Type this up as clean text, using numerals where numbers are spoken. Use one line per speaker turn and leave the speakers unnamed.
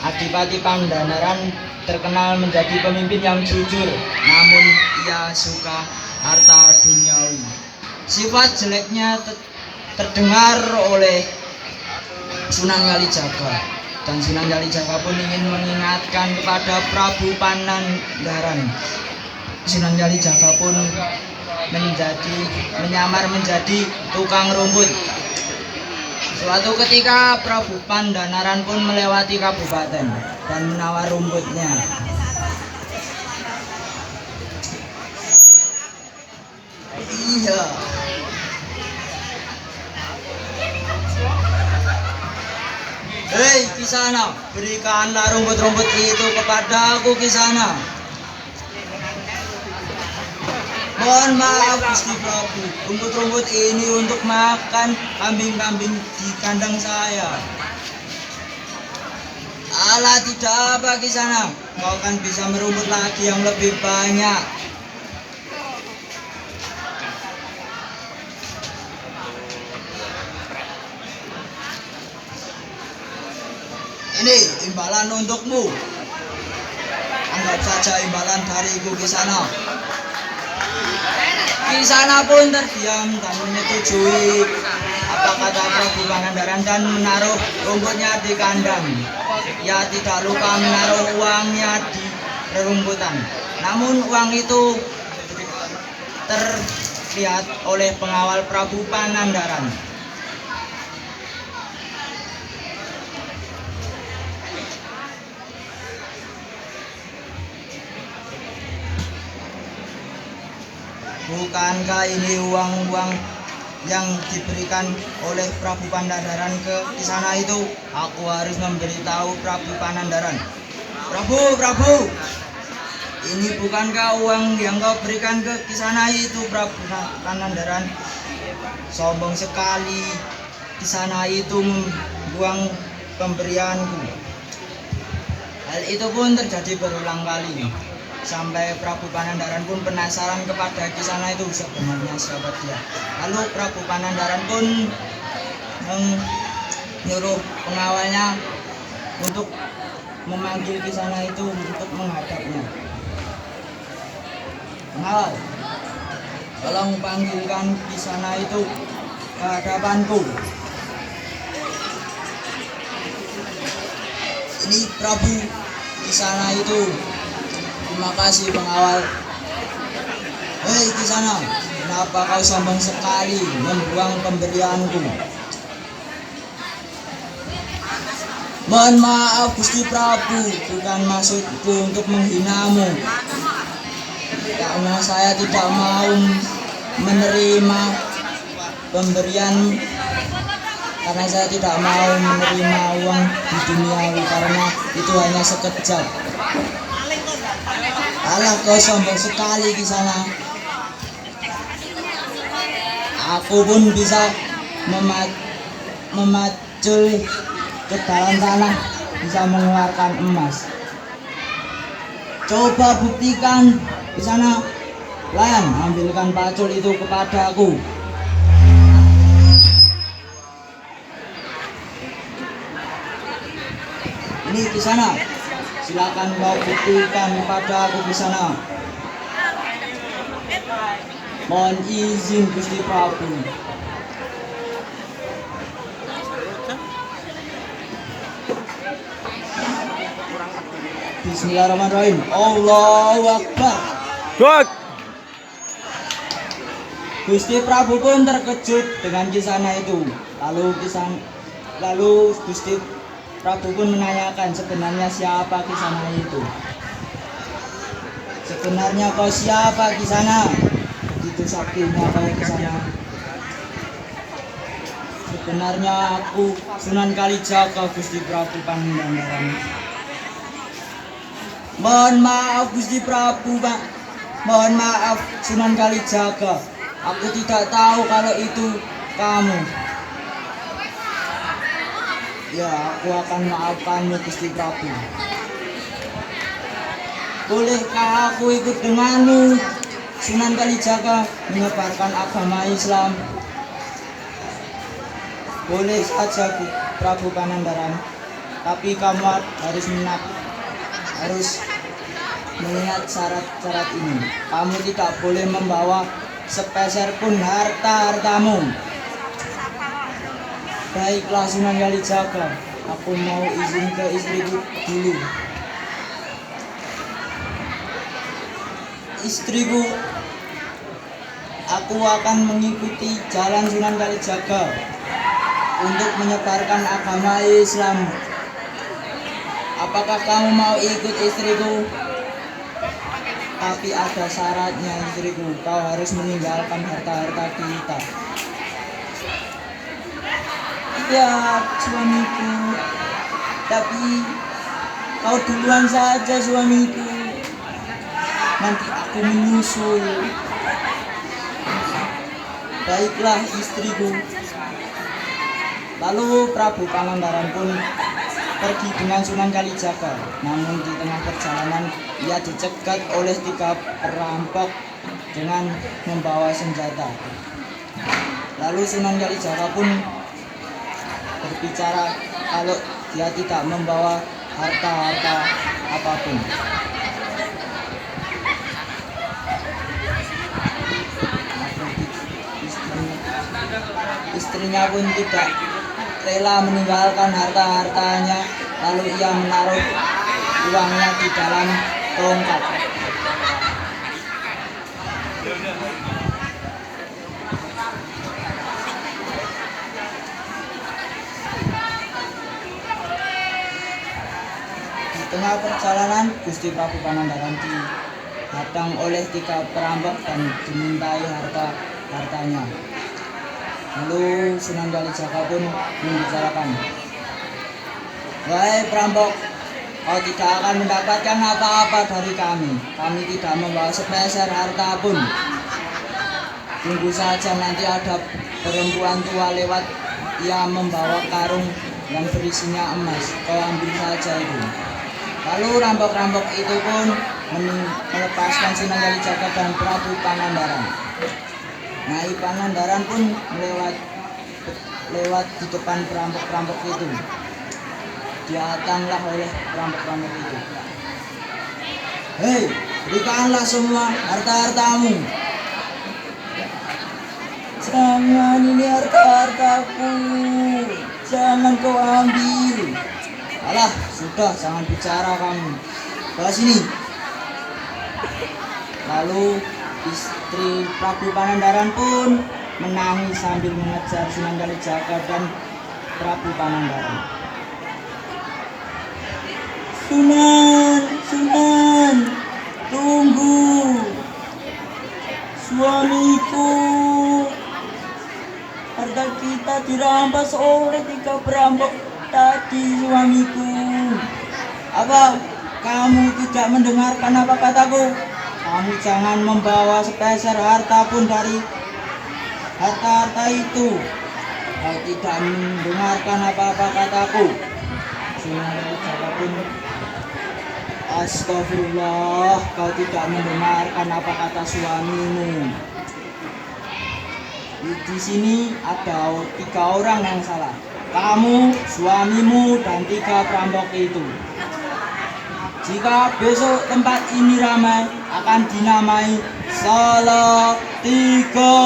Adipati Pandanaran terkenal menjadi pemimpin yang jujur, namun ia suka harta duniawi. Sifat jeleknya terdengar oleh Sunan Kalijaga, dan Sunan Kalijaga pun ingin mengingatkan kepada Prabu Panandaran. Sunan Kalijaga pun menyamar menjadi tukang rumput. Suatu ketika Prabu Pandanaran pun melewati kabupaten dan menawar rumputnya. Iya. Hei Kisana, berikanlah rumput-rumput itu kepadaku Kisana. Mohon maaf Gusti Prabu, rumput-rumput ini untuk makan kambing-kambing di kandang saya. Alah, tidak apa Kisana, kau kan bisa merumput lagi yang lebih banyak. Ini imbalan untukmu. Anggap saja imbalan dariku Kisana. Kisana pun terdiam dan menyetujui apa kata Prabu Panandaran dan menaruh rumputnya di kandang. Ia tidak lupa menaruh uangnya di rerumputan. Namun uang itu terlihat oleh pengawal Prabu Panandaran. Bukankah ini uang-uang yang diberikan oleh Prabu Panandaran ke Kisana itu? Aku harus memberitahu Prabu Panandaran. Prabu, ini bukankah uang yang kau berikan ke Kisana itu, Prabu Panandaran? Sombong sekali Kisana itu membuang pemberianku. Hal itu pun terjadi berulang kali. Sampai Prabu Panandaran pun penasaran kepada Kisana itu sebenarnya siapa dia. Lalu Prabu Panandaran pun menyuruh pengawalnya untuk memanggil Kisana itu untuk menghadapnya. Pengawal, tolong panggilkan Kisana itu ke hadapanku. Ini Prabu Kisana itu. Terima kasih pengawal. Hei Kisana, kenapa kau sombong sekali membuang pemberianku? Mohon maaf Gusti Prabu, bukan maksudku untuk menghinamu. Karena saya tidak mau menerima pemberian, karena saya tidak mau menerima uang di duniawi, karena itu hanya sekejap. Alah, kau sombong sekali Kisana. Aku pun bisa memacul ke dalam tanah, bisa mengeluarkan emas. Coba buktikan Kisana. Lan, ambilkan pacul itu kepadaku. Ini Kisana. Silakan kau buktikan pada aku Kisana. Mohon izin Gusti Prabu. Bismillahirrahmanirrahim. Allahu Akbar.
Good.
Gusti Prabu pun terkejut dengan Kisana itu. Lalu Gusti Prabu pun menanyakan sebenarnya siapa Kisana itu. Sebenarnya kau siapa Kisana? Begitu saktinya kau Kisana. Sebenarnya aku Sunan Kalijaga Gusti Prabu Panandaran. Mohon maaf Gusti Prabu, Pak. Mohon maaf Sunan Kalijaga. Aku tidak tahu kalau itu kamu. Ya, aku akan maafkanmu Gusti Prabu. Bolehkah aku ikut denganmu, Sunan Kalijaga, menyebarkan agama Islam? Boleh saja Prabu Panandaran. tapi kamu harus mengingat syarat-syarat ini. Kamu tidak boleh membawa sepeser pun harta-hartamu. Baiklah Sunan Kalijaga, aku mau izin ke istriku dulu. Istriku, aku akan mengikuti jalan Sunan Kalijaga untuk menyebarkan agama Islam. Apakah kamu mau ikut istriku? Tapi ada syaratnya istriku, kau harus meninggalkan harta-harta kita. Ya suamiku, tapi kau duluan saja suamiku, nanti aku menyusul. Baiklah istriku. Lalu Prabu Pangandaran pun pergi dengan Sunan Kalijaga. Namun di tengah perjalanan ia dicegat oleh 3 perampok dengan membawa senjata. Lalu Sunan Kalijaga pun berbicara kalau dia tidak membawa harta-harta apapun. Istrinya pun tidak rela meninggalkan harta-hartanya, lalu ia menaruh uangnya di dalam tongkat. Di tengah perjalanan Gusti Prabu Pangandaran dihadang oleh 3 perampok dan dimintai hartanya. Lalu Sunan Kalijaga pun membicarakan, "Wahai perampok, kau tidak akan mendapatkan apa-apa dari kami. Kami tidak membawa sepeser harta pun. Tunggu saja nanti ada perempuan tua lewat, ia membawa karung yang berisinya emas. Kau ambil saja itu." Lalu rampok-rampok itu pun melepaskan Sunan Kalijaga dan Prabu Pangandaran. Nyai Pangandaran pun lewat di depan perampok-perampok itu. Dihatanglah oleh perampok-perampok itu. "Hei, berikanlah semua harta-hartamu." "Jangan, ini harta-hartaku. Jangan kau ambil." "Alah, sudah, jangan bicara kamu. Bawa sini." Lalu istri Prabu Pangandaran pun menangis sambil mengejar Sunan Kalijaga dan Prabu Pangandaran. Sunan, tunggu. Suamiku, harta kita dirampas oleh 3 perampok tadi, suamiku." "Apa? Kamu tidak mendengarkan apa kataku? Kamu jangan membawa sepeser harta pun dari harta-harta itu. Kau tidak mendengarkan apa-apa kataku." Sunan Kalijaga pun, "Astagfirullah, kau tidak mendengarkan apa kata suamimu. Di sini ada 3 orang yang salah. Kamu, suamimu, dan 3 perampok itu. Jika besok tempat ini ramai, akan dinamai Salatiga."